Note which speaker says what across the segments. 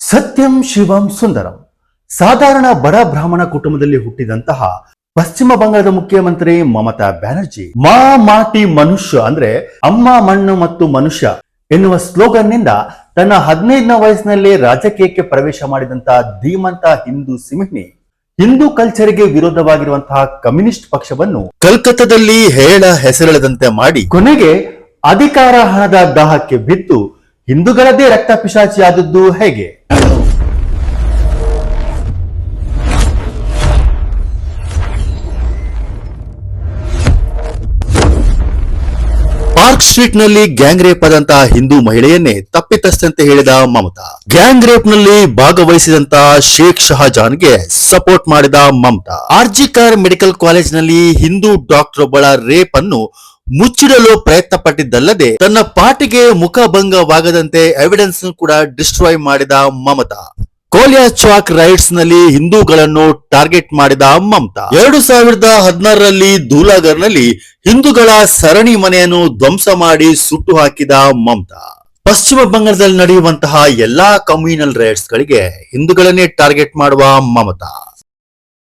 Speaker 1: ಸತ್ಯಂ ಶಿವಂ ಸುಂದರಂ. ಸಾಧಾರಣ ಬಡ ಬ್ರಾಹ್ಮಣ ಕುಟುಂಬದಲ್ಲಿ ಹುಟ್ಟಿದಂತಹ ಪಶ್ಚಿಮ ಬಂಗಾಳದ ಮುಖ್ಯಮಂತ್ರಿ ಮಮತಾ ಬ್ಯಾನರ್ಜಿ ಮಾಟಿ ಮನುಷ್ಯ ಅಂದ್ರೆ ಅಮ್ಮ ಮಣ್ಣು ಮತ್ತು ಮನುಷ್ಯ ಎನ್ನುವ ಸ್ಲೋಗನ್ ನಿಂದ ತನ್ನ 15ನೇ ವಯಸ್ಸಿನಲ್ಲಿ ರಾಜಕೀಯಕ್ಕೆ ಪ್ರವೇಶ ಮಾಡಿದಂತಹ ಧೀಮಂತ ಹಿಂದೂ ಸಿಂಹಿಣಿ ಹಿಂದೂ ಕಲ್ಚರ್ಗೆ ವಿರೋಧವಾಗಿರುವಂತಹ ಕಮ್ಯುನಿಸ್ಟ್ ಪಕ್ಷವನ್ನು ಕಲ್ಕತ್ತಾದಲ್ಲಿ ಹೆಸರೆಳೆದಂತೆ ಮಾಡಿ ಕೊನೆಗೆ ಅಧಿಕಾರ ಹಣದ ದಾಹಕ್ಕೆ ಬಿದ್ದು ಹಿಂದೂಗಳದ್ದೇ ರಕ್ತ ಪಿಶಾಚಿಯಾದದ್ದು ಹೇಗೆ? ಪಾರ್ಕ್ ಸ್ಟ್ರೀಟ್ ನಲ್ಲಿ ಗ್ಯಾಂಗ್ ರೇಪ್ ಆದಂತಹ ಹಿಂದೂ ಮಹಿಳೆಯನ್ನೇ ತಪ್ಪಿತಸ್ಥಂತೆ ಹೇಳಿದ ಮಮತಾ, ಗ್ಯಾಂಗ್ ರೇಪ್ ನಲ್ಲಿ ಭಾಗವಹಿಸಿದಂತಹ ಶೇಖ್ ಶಹಜಾನ್ಗೆ ಸಪೋರ್ಟ್ ಮಾಡಿದ ಮಮತಾ, ಆರ್ಜಿಕರ್ ಮೆಡಿಕಲ್ ಕಾಲೇಜ್ ನಲ್ಲಿ ಹಿಂದೂ ಡಾಕ್ಟರ್ ಒಬ್ಬಳ ರೇಪ್ ಅನ್ನು ಮುಚ್ಚಿಡಲು ಪ್ರಯತ್ನ ಪಟ್ಟಿದ್ದಲ್ಲದೆ ತನ್ನ ಪಾರ್ಟಿಗೆ ಮುಖಭಂಗವಾಗದಂತೆ ಎವಿಡೆನ್ಸ್ ಕೂಡ ಡಿಸ್ಟ್ರಾಯ್ ಮಾಡಿದ ಮಮತಾ, ಕೋಲಿಯಾ ಚಾಕ್ ರೈಟ್ಸ್ ನಲ್ಲಿ ಹಿಂದೂಗಳನ್ನು ಟಾರ್ಗೆಟ್ ಮಾಡಿದ ಮಮತಾ, 2016ರಲ್ಲಿ ಧೂಲಾಗರ್ ನಲ್ಲಿ ಹಿಂದೂಗಳ ಸರಣಿ ಮನೆಯನ್ನು ಧ್ವಂಸ ಮಾಡಿ ಸುಟ್ಟು ಹಾಕಿದ ಮಮತಾ, ಪಶ್ಚಿಮ ಬಂಗಾಳದಲ್ಲಿ ನಡೆಯುವಂತಹ ಎಲ್ಲಾ ಕಮ್ಯುನಲ್ ರೈಟ್ಸ್ ಗಳಿಗೆ ಹಿಂದೂಗಳನ್ನೇ ಟಾರ್ಗೆಟ್ ಮಾಡುವ ಮಮತಾ,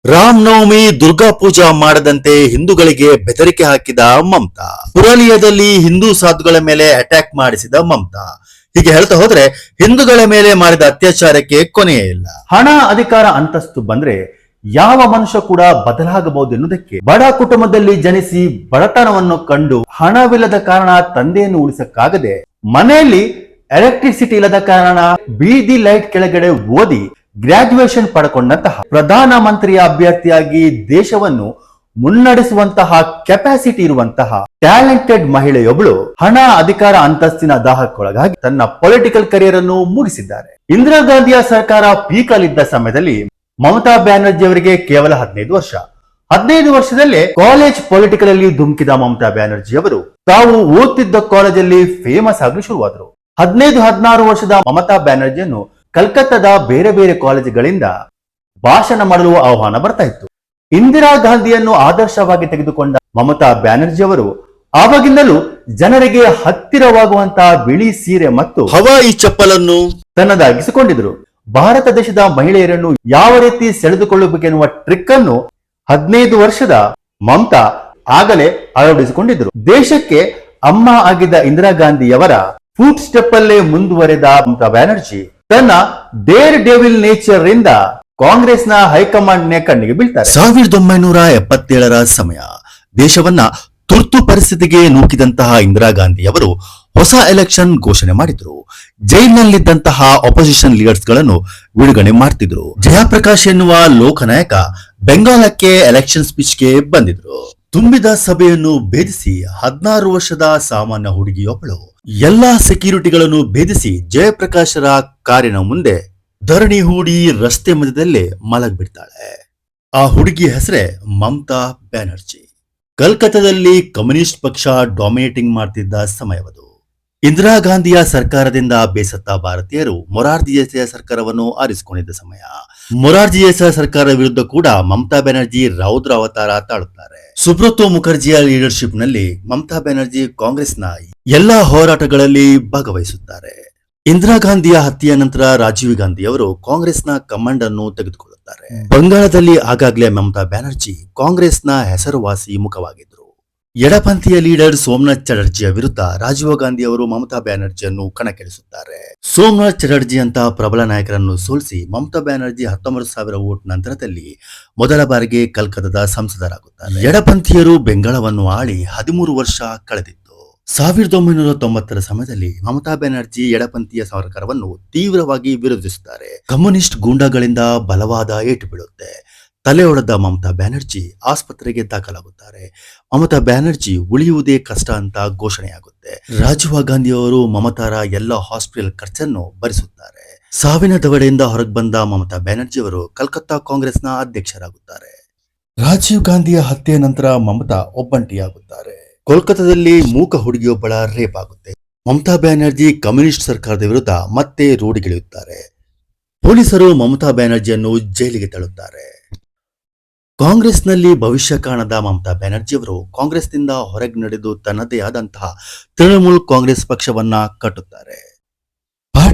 Speaker 1: ರಾಮನವಮಿ ದುರ್ಗಾ ಪೂಜಾ ಮಾಡದಂತೆ ಹಿಂದೂಗಳಿಗೆ ಬೆದರಿಕೆ ಹಾಕಿದ ಮಮತಾ, ಪುರಾಲಿಯಾದಲ್ಲಿ ಹಿಂದೂ ಸಾಧುಗಳ ಮೇಲೆ ಅಟ್ಯಾಕ್ ಮಾಡಿಸಿದ ಮಮತಾ. ಹೀಗೆ ಹೇಳ್ತಾ ಹೋದ್ರೆ ಹಿಂದೂಗಳ ಮೇಲೆ ಮಾಡಿದ ಅತ್ಯಾಚಾರಕ್ಕೆ ಕೊನೆಯೇ ಇಲ್ಲ. ಹಣ, ಅಧಿಕಾರ, ಅಂತಸ್ತು ಬಂದ್ರೆ ಯಾವ ಮನುಷ್ಯ ಕೂಡ ಬದಲಾಗಬಹುದು ಎನ್ನುವುದಕ್ಕೆ ಬಡ ಕುಟುಂಬದಲ್ಲಿ ಜನಿಸಿ ಬಡತನವನ್ನು ಕಂಡು ಹಣವಿಲ್ಲದ ಕಾರಣ ತಂದೆಯನ್ನು ಉಳಿಸಕ್ಕಾಗದೆ ಮನೆಯಲ್ಲಿ ಎಲೆಕ್ಟ್ರಿಸಿಟಿ ಇಲ್ಲದ ಕಾರಣ ಬೀದಿ ಲೈಟ್ ಕೆಳಗಡೆ ಓದಿ ಗ್ರಾಜುಯೇಷನ್ ಪಡ್ಕೊಂಡಂತಹ ಪ್ರಧಾನ ಮಂತ್ರಿಯ ಅಭ್ಯರ್ಥಿಯಾಗಿ ದೇಶವನ್ನು ಮುನ್ನಡೆಸುವಂತಹ ಕೆಪಾಸಿಟಿ ಇರುವಂತಹ ಟ್ಯಾಲೆಂಟೆಡ್ ಮಹಿಳೆಯೊಬ್ಬಳು ಹಣ, ಅಧಿಕಾರ, ಅಂತಸ್ತಿನ ದಾಹಕ್ಕೊಳಗಾಗಿ ತನ್ನ ಪೊಲಿಟಿಕಲ್ ಕರಿಯರ್ ಅನ್ನು ಮುಗಿಸಿದ್ದಾರೆ. ಇಂದಿರಾ ಗಾಂಧಿಯ ಸರ್ಕಾರ ಪೀಕ್ ಅಲ್ಲಿದ್ದ ಸಮಯದಲ್ಲಿ ಮಮತಾ ಬ್ಯಾನರ್ಜಿ ಅವರಿಗೆ ಕೇವಲ 15 ವರ್ಷ. 15 ವರ್ಷದಲ್ಲೇ ಕಾಲೇಜ್ ಪೊಲಿಟಿಕಲ್ ಅಲ್ಲಿ ಧುಮುಕಿದ ಮಮತಾ ಬ್ಯಾನರ್ಜಿ ಅವರು ತಾವು ಓದ್ತಿದ್ದ ಕಾಲೇಜಲ್ಲಿ ಫೇಮಸ್ ಆಗಲು ಶುರುವಾದರು. 15-16 ವರ್ಷದ ಮಮತಾ ಬ್ಯಾನರ್ಜಿಯನ್ನು ಕಲ್ಕತ್ತಾದ ಬೇರೆ ಬೇರೆ ಕಾಲೇಜುಗಳಿಂದ ಭಾಷಣ ಮಾಡಲು ಆಹ್ವಾನ ಬರ್ತಾ ಇತ್ತು. ಇಂದಿರಾ ಗಾಂಧಿಯನ್ನು ಆದರ್ಶವಾಗಿ ತೆಗೆದುಕೊಂಡ ಮಮತಾ ಬ್ಯಾನರ್ಜಿ ಅವರು ಆವಾಗಿಂದಲೂ ಜನರಿಗೆ ಹತ್ತಿರವಾಗುವಂತಹ ಬಿಳಿ ಸೀರೆ ಮತ್ತು ಹವಾಯಿ ಚಪ್ಪಲನ್ನು ತನ್ನದಾಗಿಸಿಕೊಂಡಿದ್ರು. ಭಾರತ ದೇಶದ ಮಹಿಳೆಯರನ್ನು ಯಾವ ರೀತಿ ಸೆಳೆದುಕೊಳ್ಳಬೇಕೆನ್ನುವ ಟ್ರಿಕ್ ಅನ್ನು 15 ವರ್ಷದ ಮಮತಾ ಆಗಲೇ ಅಳವಡಿಸಿಕೊಂಡಿದ್ರು. ದೇಶಕ್ಕೆ ಅಮ್ಮ ಆಗಿದ್ದ ಇಂದಿರಾ ಗಾಂಧಿಯವರ ಫುಟ್ ಸ್ಟೆಪ್ ಅಲ್ಲೇ ಮುಂದುವರೆದ ಮಮತಾ ಬ್ಯಾನರ್ಜಿ ತನ್ನ ಡೇರ್ ಡೆವಿಲ್ ನೇಚರ್ ರಿಂದ ಕಾಂಗ್ರೆಸ್ನ ಹೈಕಮಾಂಡ್ ನ ಕಣ್ಣಿಗೆ ಬೀಳ್ತಾರೆ. 1977ರ ಸಮಯ ದೇಶವನ್ನ ತುರ್ತು ಪರಿಸ್ಥಿತಿಗೆ ನೂಕಿದಂತಹ ಇಂದಿರಾ ಗಾಂಧಿ ಅವರು ಹೊಸ ಎಲೆಕ್ಷನ್ ಘೋಷಣೆ ಮಾಡಿದ್ರು. ಜೈಲಿನಲ್ಲಿದ್ದಂತಹ ಅಪೋಸಿಷನ್ ಲೀಡರ್ಸ್ ಗಳನ್ನು ಬಿಡುಗಡೆ ಮಾಡ್ತಿದ್ರು. ಜಯಪ್ರಕಾಶ್ ಎನ್ನುವ ಲೋಕನಾಯಕ ಬೆಂಗಾಲಕ್ಕೆ ಎಲೆಕ್ಷನ್ ಸ್ಪೀಚ್ಗೆ ಬಂದಿದ್ರು. ತುಂಬಿದ ಸಭೆಯನ್ನು ಭೇದಿಸಿ 16 ವರ್ಷದ ಸಾಮಾನ್ಯ ಹುಡುಗಿಯೊಬ್ಬಳು ಎಲ್ಲಾ ಸೆಕ್ಯೂರಿಟಿಗಳನ್ನು ಭೇದಿಸಿ ಜಯಪ್ರಕಾಶರ ಕಾರಿನ ಮುಂದೆ ಧರಣಿ ಹೂಡಿ ರಸ್ತೆ ಮಧ್ಯದಲ್ಲೇ ಮಲಗ್ಬಿಡ್ತಾಳೆ. ಆ ಹುಡುಗಿ ಹೆಸರೇ ಮಮತಾ ಬ್ಯಾನರ್ಜಿ. ಕಲ್ಕತ್ತಾದಲ್ಲಿ ಕಮ್ಯುನಿಸ್ಟ್ ಪಕ್ಷ ಡಾಮಿನೇಟಿಂಗ್ ಮಾಡ್ತಿದ್ದ ಸಮಯವದು. ಇಂದಿರಾ ಗಾಂಧಿಯ ಸರ್ಕಾರದಿಂದ ಬೇಸತ್ತ ಭಾರತೀಯರು ಮೊರಾರ್ಜಿ ದೇಸಾಯಿ ಸರ್ಕಾರವನ್ನು ಆರಿಸಿಕೊಂಡಿದ್ದ ಸಮಯ. ಮೊರಾರ್ಜಿ ದೇಸಾಯಿ ಸರ್ಕಾರದ ವಿರುದ್ಧ ಕೂಡ ಮಮತಾ ಬ್ಯಾನರ್ಜಿ ರೌದ್ರ ಅವತಾರ ತಾಳುತ್ತಾರೆ. ಸುಬ್ರತೋ ಮುಖರ್ಜಿಯ ಲೀಡರ್ಶಿಪ್ ನಲ್ಲಿ ಮಮತಾ ಬ್ಯಾನರ್ಜಿ ಕಾಂಗ್ರೆಸ್ನ ಎಲ್ಲಾ ಹೋರಾಟಗಳಲ್ಲಿ ಭಾಗವಹಿಸುತ್ತಾರೆ. ಇಂದಿರಾ ಗಾಂಧಿಯ ಹತ್ಯೆಯ ನಂತರ ರಾಜೀವ್ ಗಾಂಧಿ ಅವರು ಕಾಂಗ್ರೆಸ್ನ ಕಮಾಂಡ್ ಅನ್ನು ತೆಗೆದುಕೊಳ್ಳುತ್ತಾರೆ. ಬಂಗಾಳದಲ್ಲಿ ಆಗಾಗ್ಲೇ ಮಮತಾ ಬ್ಯಾನರ್ಜಿ ಕಾಂಗ್ರೆಸ್ನ ಹೆಸರುವಾಸಿ ಮುಖವಾಗಿದ್ರು. ಎಡಪಂಥೀಯ ಲೀಡರ್ ಸೋಮನಾಥ್ ಚಟರ್ಜಿಯ ವಿರುದ್ಧ ರಾಜೀವ್ ಗಾಂಧಿ ಅವರು ಮಮತಾ ಬ್ಯಾನರ್ಜಿಯನ್ನು ಕಣಕ್ಕಿಳಿಸುತ್ತಾರೆ. ಸೋಮನಾಥ್ ಚಟರ್ಜಿ ಅಂತ ಪ್ರಬಲ ನಾಯಕರನ್ನು ಸೋಲಿಸಿ ಮಮತಾ ಬ್ಯಾನರ್ಜಿ 19,000 ವೋಟ್ ನಂತರದಲ್ಲಿ ಮೊದಲ ಬಾರಿಗೆ ಕಲ್ಕತ್ತಾದ ಸಂಸದರಾಗುತ್ತಾರೆ. ಎಡಪಂಥೀಯರು ಬೆಂಗಾಳವನ್ನು ಆಳಿ 13 ವರ್ಷ ಕಳೆದಿತ್ತು. 1990ರ ಸಮಯದಲ್ಲಿ ಮಮತಾ ಬ್ಯಾನರ್ಜಿ ಎಡಪಂಥೀಯ ಸರ್ಕಾರವನ್ನು ತೀವ್ರವಾಗಿ ವಿರೋಧಿಸುತ್ತಾರೆ. ಕಮ್ಯುನಿಸ್ಟ್ ಗೂಂಡಾಗಳಿಂದ ಬಲವಾದ ಏಟು ಬೀಳುತ್ತೆ. ತಲೆ ಹೊಡೆದ ಮಮತಾ ಬ್ಯಾನರ್ಜಿ ಆಸ್ಪತ್ರೆಗೆ ದಾಖಲಾಗುತ್ತಾರೆ. ಮಮತಾ ಬ್ಯಾನರ್ಜಿ ಉಳಿಯುವುದೇ ಕಷ್ಟ ಅಂತ ಘೋಷಣೆಯಾಗುತ್ತೆ. ರಾಜೀವ್ ಗಾಂಧಿ ಅವರು ಮಮತಾರ ಎಲ್ಲ ಹಾಸ್ಪಿಟಲ್ ಖರ್ಚನ್ನು ಭರಿಸುತ್ತಾರೆ. ಸಾವಿನ ದವಡೆಯಿಂದ ಹೊರಗೆ ಬಂದ ಮಮತಾ ಬ್ಯಾನರ್ಜಿ ಅವರು ಕಲ್ಕತ್ತಾ ಕಾಂಗ್ರೆಸ್ನ ಅಧ್ಯಕ್ಷರಾಗುತ್ತಾರೆ. ರಾಜೀವ್ ಗಾಂಧಿಯ ಹತ್ಯೆಯ ನಂತರ ಮಮತಾ ಒಬ್ಬಂಟಿಯಾಗುತ್ತಾರೆ. ಕೋಲ್ಕತ್ತಾದಲ್ಲಿ ಮೂಕ ಹುಡುಗಿಯೊಬ್ಬಳ ರೇಪ್ ಆಗುತ್ತೆ. ಮಮತಾ ಬ್ಯಾನರ್ಜಿ ಕಮ್ಯುನಿಸ್ಟ್ ಸರ್ಕಾರದ ವಿರುದ್ಧ ಮತ್ತೆ ರೋಡಿಗಿಳಿಯುತ್ತಾರೆ. ಪೊಲೀಸರು ಮಮತಾ ಬ್ಯಾನರ್ಜಿಯನ್ನು ಜೈಲಿಗೆ ತಳ್ಳುತ್ತಾರೆ. ಕಾಂಗ್ರೆಸ್ನಲ್ಲಿ ಭವಿಷ್ಯ ಕಾಣದ ಮಮತಾ ಬ್ಯಾನರ್ಜಿ ಅವರು ಕಾಂಗ್ರೆಸ್ನಿಂದ ಹೊರಗೆ ನಡೆದು ತನ್ನದೇ ಆದಂತಹ ತೃಣಮೂಲ್ ಕಾಂಗ್ರೆಸ್ ಪಕ್ಷವನ್ನ ಕಟ್ಟುತ್ತಾರೆ.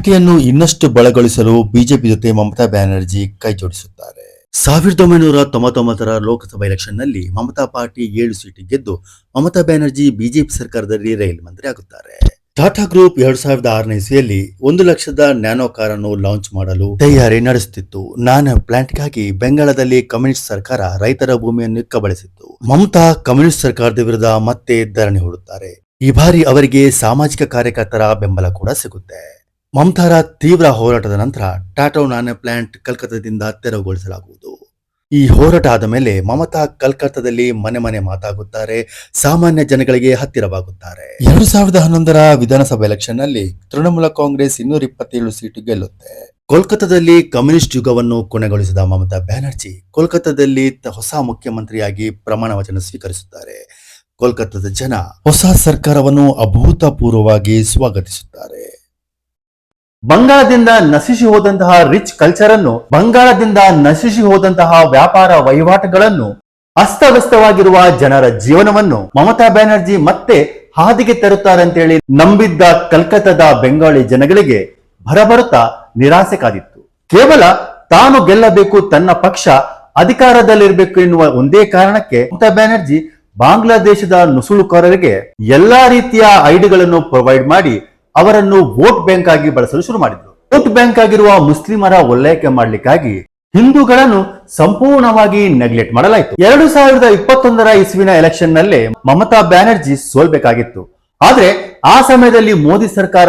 Speaker 1: ಮೈತ್ರಿಯನ್ನು ಇನ್ನಷ್ಟು ಬಲಗೊಳಿಸಲು ಬಿಜೆಪಿ ಜೊತೆ ಮಮತಾ ಬ್ಯಾನರ್ಜಿ ಕೈ ಜೋಡಿಸುತ್ತಾರೆ. 1999ರ ಲೋಕಸಭಾ ಎಲೆಕ್ಷನ್ನಲ್ಲಿ ಮಮತಾ ಪಾರ್ಟಿ 7 ಸೀಟು ಗೆದ್ದು ಮಮತಾ ಬ್ಯಾನರ್ಜಿ ಬಿಜೆಪಿ ಸರ್ಕಾರದಲ್ಲಿ ರೈಲು ಮಂತ್ರಿ ಆಗುತ್ತಾರೆ. ಟಾಟಾ ಗ್ರೂಪ್ 2006ನೇ ಇಸ್ವಿಯಲ್ಲಿ 1 ಲಕ್ಷದ ನ್ಯಾನೋ ಕಾರನ್ನು ಲಾಂಚ್ ಮಾಡಲು ತಯಾರಿ ನಡೆಸುತ್ತಿತ್ತು. ನ್ಯಾನೋ ಪ್ಲಾಂಟ್ಗಾಗಿ ಬೆಂಗಾಳದಲ್ಲಿ ಕಮ್ಯುನಿಸ್ಟ್ ಸರ್ಕಾರ ರೈತರ ಭೂಮಿಯನ್ನು ಕಬಳಿಸಿತ್ತು. ಮಮತಾ ಕಮ್ಯುನಿಸ್ಟ್ ಸರ್ಕಾರದ ವಿರುದ್ಧ ಮತ್ತೆ ಧರಣಿ ಹೂಡುತ್ತಾರೆ. ಈ ಬಾರಿ ಅವರಿಗೆ ಸಾಮಾಜಿಕ ಕಾರ್ಯಕರ್ತರ ಬೆಂಬಲ ಕೂಡ ಸಿಗುತ್ತೆ. ಮಮತಾರ ತೀವ್ರ ಹೋರಾಟದ ನಂತರ ಟಾಟಾ ನ್ಯಾನೋ ಪ್ಲಾಂಟ್ ಕಲ್ಕತ್ತಾದಿಂದ ತೆರವುಗೊಳಿಸಲಾಗುವುದು. ಈ ಹೋರಾಟ ಆದ ಮೇಲೆ ಮಮತಾ ಕಲ್ಕತ್ತಾದಲ್ಲಿ ಮನೆ ಮನೆ ಮಾತಾಗುತ್ತಾರೆ, ಸಾಮಾನ್ಯ ಜನಗಳಿಗೆ ಹತ್ತಿರವಾಗುತ್ತಾರೆ. 2011ರ ವಿಧಾನಸಭಾ ಎಲೆಕ್ಷನ್ ನಲ್ಲಿ ತೃಣಮೂಲ ಕಾಂಗ್ರೆಸ್ 227 ಸೀಟು ಗೆಲ್ಲುತ್ತೆ. ಕೋಲ್ಕತ್ತಾದಲ್ಲಿ ಕಮ್ಯುನಿಸ್ಟ್ ಯುಗವನ್ನು ಕೊನೆಗೊಳಿಸಿದ ಮಮತಾ ಬ್ಯಾನರ್ಜಿ ಕೋಲ್ಕತ್ತಾದಲ್ಲಿ ಹೊಸ ಮುಖ್ಯಮಂತ್ರಿಯಾಗಿ ಪ್ರಮಾಣ ವಚನ ಸ್ವೀಕರಿಸುತ್ತಾರೆ. ಕೋಲ್ಕತ್ತಾದ ಜನ ಹೊಸ ಸರ್ಕಾರವನ್ನು ಅಭೂತಪೂರ್ವವಾಗಿ ಸ್ವಾಗತಿಸುತ್ತಾರೆ. ಬಂಗಾಳದಿಂದ ನಶಿಸಿ ಹೋದಂತಹ ರಿಚ್ ಕಲ್ಚರ್ ಅನ್ನು, ಬಂಗಾಳದಿಂದ ನಶಿಸಿ ಹೋದಂತಹ ವ್ಯಾಪಾರ ವಹಿವಾಟುಗಳನ್ನು, ಅಸ್ತವ್ಯಸ್ತವಾಗಿರುವ ಜನರ ಜೀವನವನ್ನು ಮಮತಾ ಬ್ಯಾನರ್ಜಿ ಮತ್ತೆ ಹಾದಿಗೆ ತರುತ್ತಾರೆ ಅಂತೇಳಿ ನಂಬಿದ್ದ ಕಲ್ಕತ್ತಾದ ಬೆಂಗಾಳಿ ಜನಗಳಿಗೆ ಭರಭರುತ್ತಾ ನಿರಾಸೆ ಕಾದಿತ್ತು. ಕೇವಲ ತಾನು ಗೆಲ್ಲಬೇಕು, ತನ್ನ ಪಕ್ಷ ಅಧಿಕಾರದಲ್ಲಿರಬೇಕು ಎನ್ನುವ ಒಂದೇ ಕಾರಣಕ್ಕೆ ಮಮತಾ ಬ್ಯಾನರ್ಜಿ ಬಾಂಗ್ಲಾದೇಶದ ನುಸುಳುಕೋರರಿಗೆ ಎಲ್ಲಾ ರೀತಿಯ ಐಡಿಗಳನ್ನು ಪ್ರೊವೈಡ್ ಮಾಡಿ ಅವರನ್ನು ವೋಟ್ ಬ್ಯಾಂಕ್ ಆಗಿ ಬಳಸಲು ಶುರು ಮಾಡಿದ್ರು. ವೋಟ್ ಬ್ಯಾಂಕ್ ಆಗಿರುವ ಮುಸ್ಲಿಮರ ಒಲ್ಲೇಖೆ ಮಾಡಲಿಕ್ಕಾಗಿ ಹಿಂದೂಗಳನ್ನು ಸಂಪೂರ್ಣವಾಗಿ ನೆಗ್ಲೆಕ್ಟ್ ಮಾಡಲಾಯಿತು. 2021ರ ಇಸ್ವಿನ ಎಲೆಕ್ಷನ್ ನಲ್ಲೇ ಮಮತಾ ಬ್ಯಾನರ್ಜಿ ಸೋಲ್ಬೇಕಾಗಿತ್ತು. ಆದ್ರೆ ಆ ಸಮಯದಲ್ಲಿ ಮೋದಿ ಸರ್ಕಾರ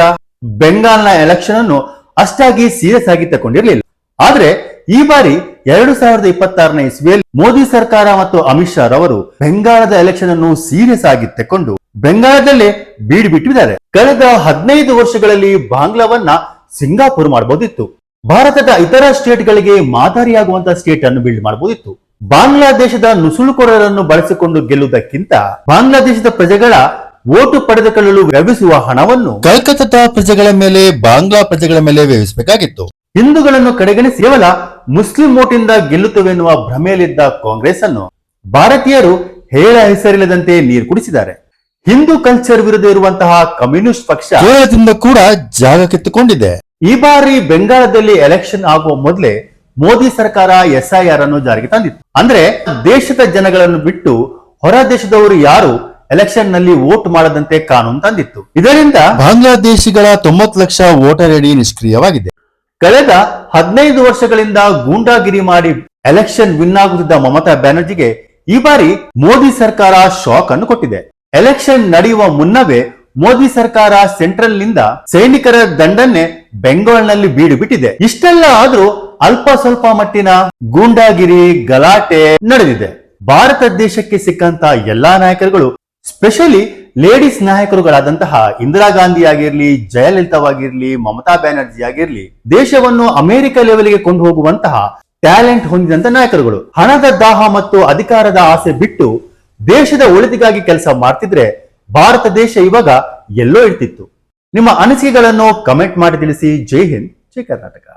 Speaker 1: ಬೆಂಗಾಲ್ನ ಎಲೆಕ್ಷನ್ ಅನ್ನು ಅಷ್ಟಾಗಿ ಸೀರಿಯಸ್ ಆಗಿ ತಗೊಂಡಿರಲಿಲ್ಲ. ಆದ್ರೆ ಈ ಬಾರಿ 2026ನೇ ಇಸ್ವಿಯಲ್ಲಿ ಮೋದಿ ಸರ್ಕಾರ ಮತ್ತು ಅಮಿತ್ ಶಾ ರವರು ಬೆಂಗಾಳದ ಎಲೆಕ್ಷನ್ ಅನ್ನು ಸೀರಿಯಸ್ ಆಗಿ ತಕೊಂಡು ಬೆಂಗಾಳದಲ್ಲೇ ಬೀಡು ಬಿಟ್ಟಿದ್ದಾರೆ. ಕಳೆದ 15 ವರ್ಷಗಳಲ್ಲಿ ಬಾಂಗ್ಲಾವನ್ನ ಸಿಂಗಾಪುರ್ ಮಾಡಬಹುದಿತ್ತು. ಭಾರತದ ಇತರ ಸ್ಟೇಟ್ಗಳಿಗೆ ಮಾದರಿಯಾಗುವಂತಹ ಸ್ಟೇಟ್ ಅನ್ನು ಬಿಲ್ಡ್ ಮಾಡಬಹುದಿತ್ತು. ಬಾಂಗ್ಲಾದೇಶದ ನುಸುಳುಕೋರರನ್ನು ಬಳಸಿಕೊಂಡು ಗೆಲ್ಲುವುದಕ್ಕಿಂತ ಬಾಂಗ್ಲಾದೇಶದ ಪ್ರಜೆಗಳ ಓಟು ಪಡೆದುಕೊಳ್ಳಲು ವ್ಯಯಿಸುವ ಹಣವನ್ನು ಕಲ್ಕತ್ತಾದ ಪ್ರಜೆಗಳ ಮೇಲೆ, ಬಾಂಗ್ಲಾ ಪ್ರಜೆಗಳ ಮೇಲೆ ವ್ಯಯಿಸಬೇಕಾಗಿತ್ತು. ಹಿಂದೂಗಳನ್ನು ಕಡೆಗಣಿಸಿ ಕೇವಲ ಮುಸ್ಲಿಂ ಓಟಿಂದ ಗೆಲ್ಲುತ್ತವೆ ಎನ್ನುವ ಭ್ರಮೆಯಲ್ಲಿದ್ದ ಕಾಂಗ್ರೆಸ್ ಅನ್ನು ಭಾರತೀಯರು ಹೇಳ ಹೆಸರಿಲ್ಲದಂತೆ ನೀರು ಕುಡಿಸಿದ್ದಾರೆ. ಹಿಂದೂ ಕಲ್ಚರ್ ವಿರುದ್ಧ ಇರುವಂತಹ ಕಮ್ಯುನಿಸ್ಟ್ ಪಕ್ಷ ಕೇರಳದಿಂದ ಕೂಡ ಜಾಗ ಕಿತ್ತುಕೊಂಡಿದೆ. ಈ ಬಾರಿ ಬೆಂಗಾಳದಲ್ಲಿ ಎಲೆಕ್ಷನ್ ಆಗುವ ಮೊದಲೇ ಮೋದಿ ಸರ್ಕಾರ SIR ಅನ್ನು ಜಾರಿಗೆ ತಂದಿತ್ತು. ಅಂದ್ರೆ ದೇಶದ ಜನಗಳನ್ನು ಬಿಟ್ಟು ಹೊರ ದೇಶದವರು ಯಾರು ಎಲೆಕ್ಷನ್ ನಲ್ಲಿ ವೋಟ್ ಮಾಡದಂತೆ ಕಾನೂನು ತಂದಿತ್ತು. ಇದರಿಂದ ಬಾಂಗ್ಲಾದೇಶಿಗಳ 90 ಲಕ್ಷ ವೋಟರ್ ಐಡಿ ನಿಷ್ಕ್ರಿಯವಾಗಿದೆ. ಕಳೆದ 15 ವರ್ಷಗಳಿಂದ ಗೂಂಡಾಗಿರಿ ಮಾಡಿ ಎಲೆಕ್ಷನ್ ವಿನ್ ಆಗುತ್ತಿದ್ದ ಮಮತಾ ಬ್ಯಾನರ್ಜಿಗೆ ಈ ಬಾರಿ ಮೋದಿ ಸರ್ಕಾರ ಶಾಕ್ ಅನ್ನು ಕೊಟ್ಟಿದೆ. ಎಲೆಕ್ಷನ್ ನಡೆಯುವ ಮುನ್ನವೇ ಮೋದಿ ಸರ್ಕಾರ ಸೆಂಟ್ರಲ್ ನಿಂದ ಸೈನಿಕರ ದಂಡನ್ನೇ ಬೆಂಗಾಲ್ನಲ್ಲಿ ಬೀಡು ಬಿಟ್ಟಿದೆ. ಇಷ್ಟೆಲ್ಲ ಆದ್ರೂ ಅಲ್ಪ ಸ್ವಲ್ಪ ಮಟ್ಟಿನ ಗೂಂಡಾಗಿರಿ ಗಲಾಟೆ ನಡೆದಿದೆ. ಭಾರತ ದೇಶಕ್ಕೆ ಸಿಕ್ಕಂತ ಎಲ್ಲಾ ನಾಯಕರುಗಳು, ಸ್ಪೆಷಲಿ ಲೇಡೀಸ್ ನಾಯಕರುಗಳಾದಂತಹ ಇಂದಿರಾ ಗಾಂಧಿ ಆಗಿರ್ಲಿ, ಜಯಲಲಿತಾವಾಗಿರ್ಲಿ, ಮಮತಾ ಬ್ಯಾನರ್ಜಿ ಆಗಿರ್ಲಿ, ದೇಶವನ್ನು ಅಮೆರಿಕ ಲೆವೆಲ್ಗೆ ಕೊಂಡು ಹೋಗುವಂತಹ ಟ್ಯಾಲೆಂಟ್ ಹೊಂದಿದಂತ ನಾಯಕರುಗಳು. ಹಣದ ದಾಹ ಮತ್ತು ಅಧಿಕಾರದ ಆಸೆ ಬಿಟ್ಟು ದೇಶದ ಒಳಿತಿಗಾಗಿ ಕೆಲಸ ಮಾಡ್ತಿದ್ರೆ ಭಾರತ ದೇಶ ಇವಾಗ ಎಲ್ಲೋ ಇರ್ತಿತ್ತು. ನಿಮ್ಮ ಅನಿಸಿಕೆಗಳನ್ನು ಕಮೆಂಟ್ ಮಾಡಿ ತಿಳಿಸಿ. ಜೈ ಹಿಂದ್, ಜೈ ಕರ್ನಾಟಕ.